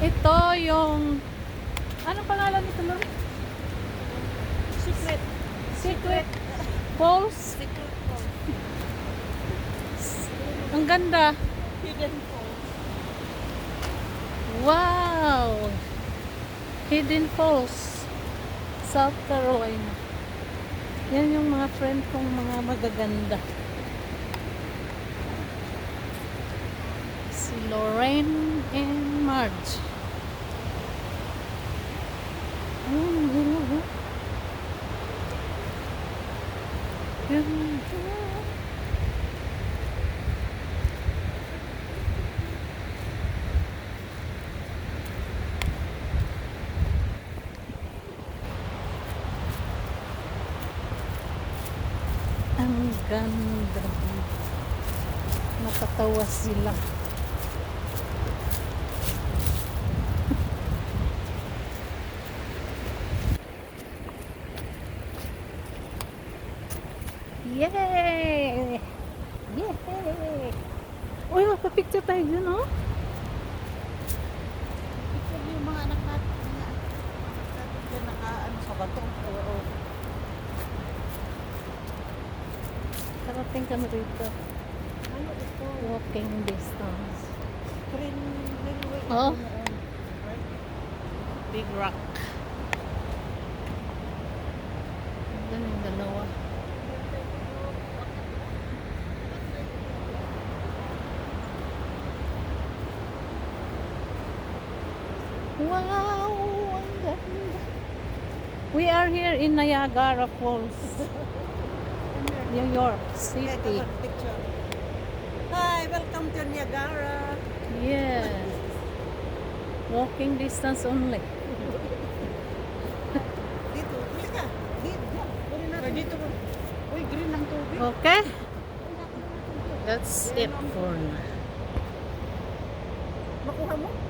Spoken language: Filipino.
Ito yung... Anong pangalan nito, Lord? Secret. Secret Falls. Secret Falls. Ang ganda. Hidden Falls. Wow! Hidden Falls. South Carolina. Yan yung mga friend kong mga magaganda. Si Lorraine and Marge. Ang ganda. Nakatawa sila. Yay! Yay! Uy, magpa-picture tayo dyan, oh. Picture yung mga anak natin. Mga anak natin dyan naka-ano sa bato. Oo. Karating kami rito. Ano ito? Walking distance. Train railway. Oh. Ito noon. Right? Big rock. Doon yung dalawa. Wow! Ang ganda. We are here in Niagara Falls, New York Okay, City. come on, picture. Hi, welcome to Niagara. Yes. Walking distance only. Dito, dito ka. Dito. Kunin natin dito. Uy, green ang tubig. Okay? That's it for now. Makuha mo?